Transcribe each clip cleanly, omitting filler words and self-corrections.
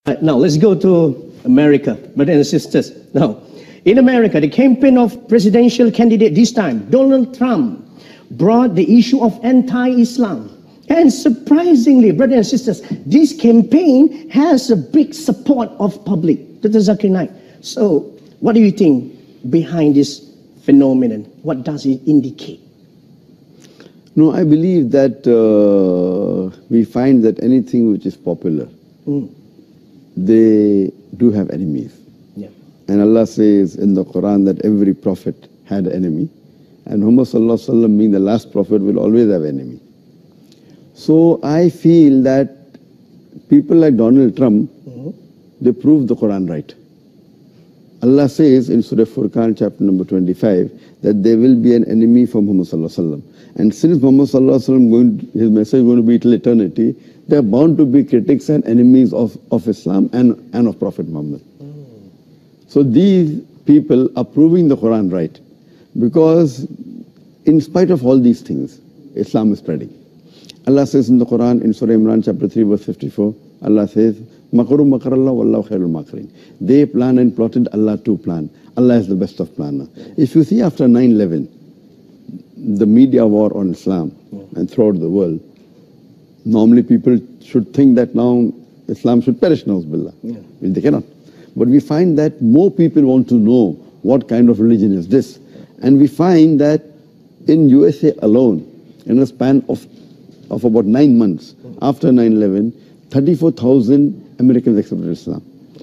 Now, let's go to America, brothers and sisters. Now, in America, the campaign of presidential candidate this time, Donald Trump, brought the issue of anti-Islam. And surprisingly, brothers and sisters, this campaign has a big support of public. Dr. Zakir Naik. So, what do you think behind this phenomenon? What does it indicate? No, I believe that we find that anything which is popular, they do have enemies. Yeah. And Allah says in the Quran that every prophet had an enemy. And Muhammad Sallallahu Alaihi Wasallam, being the last prophet, will always have an enemy. So I feel that people like Donald Trump, they prove the Quran right. Allah says in Surah Furqan, chapter number 25, that there will be an enemy for Muhammad Sallallahu Alaihi Wasallam. And since Muhammad Sallallahu Alaihi Wasallam, his message is going to be till eternity, there are bound to be critics and enemies of Islam and of Prophet Muhammad. So these people are proving the Quran right, because in spite of all these things, Islam is spreading. Allah says in the Quran, in Surah Imran chapter 3 verse 54, Allah says, Makaru makarallah wallahu khairul makirin. They plan and plotted, Allah too plan. Allah is the best of planner. If you see after 9/11, the media war on Islam and throughout the world, normally people should think that now Islam should perish, na'uzubillah. Well, they cannot. But we find that more people want to know what kind of religion is this. And we find that in USA alone, in a span of about 9 months after 9/11, 34,000 Americans accepted Islam.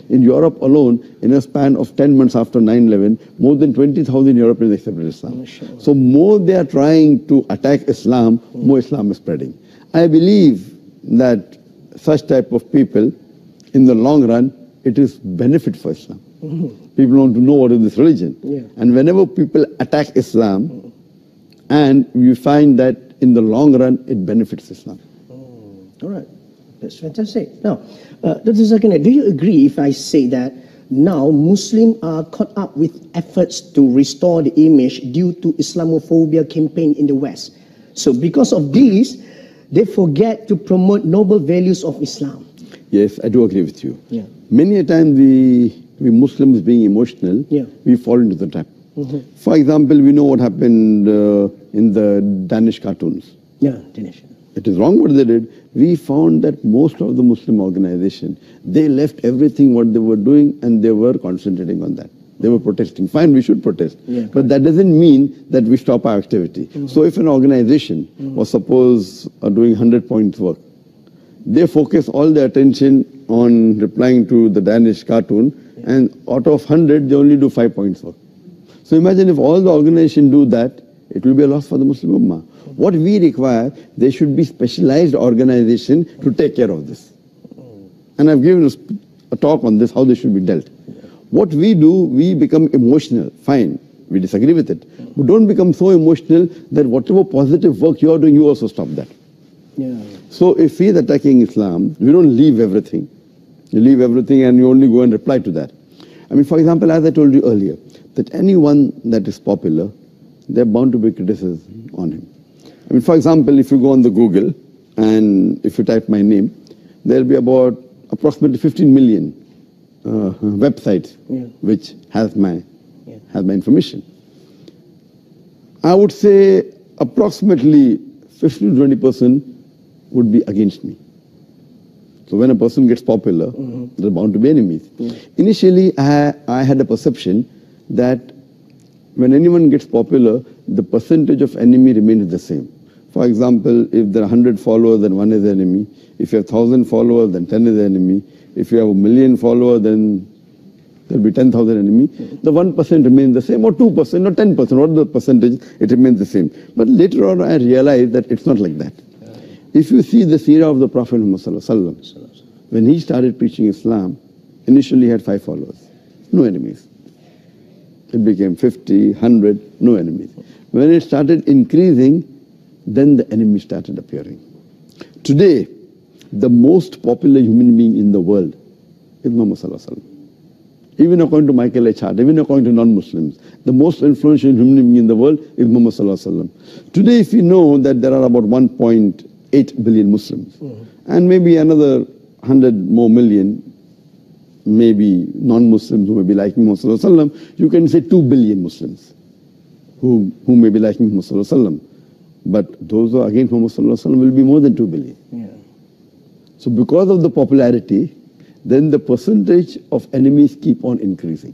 In Europe alone, in a span of 10 months after 9/11, more than 20,000 Europeans accepted Islam. So more they are trying to attack Islam, more Islam is spreading. I believe that such type of people, in the long run, it is benefit for Islam. People want to know what is this religion. And whenever people attack Islam, and you find that in the long run, it benefits Islam. All right. That's fantastic. Now, Dr. Zakir Naik, do you agree if I say that now Muslims are caught up with efforts to restore the image due to Islamophobia campaign in the West? So because of this, they forget to promote noble values of Islam. Yes, I do agree with you. Yeah. Many a time we Muslims being emotional, we fall into the trap. For example, we know what happened in the Danish cartoons. Yeah, Danish. It is wrong what they did. We found that most of the Muslim organization, they left everything what they were doing and they were concentrating on that. They were protesting. Fine, we should protest. But that doesn't mean that we stop our activity. So if an organization was suppose doing 100 points work, they focus all their attention on replying to the Danish cartoon, and out of 100, they only do 5 points work. So imagine if all the organization do that, it will be a loss for the Muslim Ummah. What we require, there should be specialized organization to take care of this. And I've given a talk on this, how this should be dealt. What we do, we become emotional. Fine, we disagree with it. But don't become so emotional that whatever positive work you are doing, you also stop that. So if he is attacking Islam, we don't leave everything. You leave everything and you only go and reply to that. I mean, for example, as I told you earlier, that anyone that is popular, they're bound to be criticism on him. I mean, for example, if you go on the Google and if you type my name, there'll be about approximately 15 million websites which has my information. I would say approximately 15 to 20% would be against me. So when a person gets popular, there are bound to be enemies. Initially, I had a perception that when anyone gets popular, the percentage of enemy remains the same. For example, if there are 100 followers, then 1 is the enemy. If you have 1,000 followers, then 10 is the enemy. If you have 1,000,000 followers, then there will be 10,000 enemy. The 1% remains the same, or 2%, or 10%, what the percentage, it remains the same. But later on, I realized that it's not like that. If you see the seerah of the Prophet Muhammad Sallallahu Alaihi Wasallam, when he started preaching Islam, initially he had 5 followers, no enemies. It became 50, 100, no enemies. When it started increasing, then the enemy started appearing. Today, the most popular human being in the world is Muhammad Sallallahu Alaihi Wasallam. Even according to Michael H. Hart, even according to non-Muslims, the most influential human being in the world is Muhammad Sallallahu Alaihi Wasallam. Today, if we know that there are about 1.8 billion Muslims, and maybe another 100 more million maybe non-Muslims who may be liking Muhammad sallallahu alaihi wasallam, you can say 2 billion Muslims who may be liking Muhammad sallallahu alaihi wasallam. But those who are against Muhammad sallallahu alaihi wasallam will be more than 2 billion. Yeah. So because of the popularity, then the percentage of enemies keep on increasing.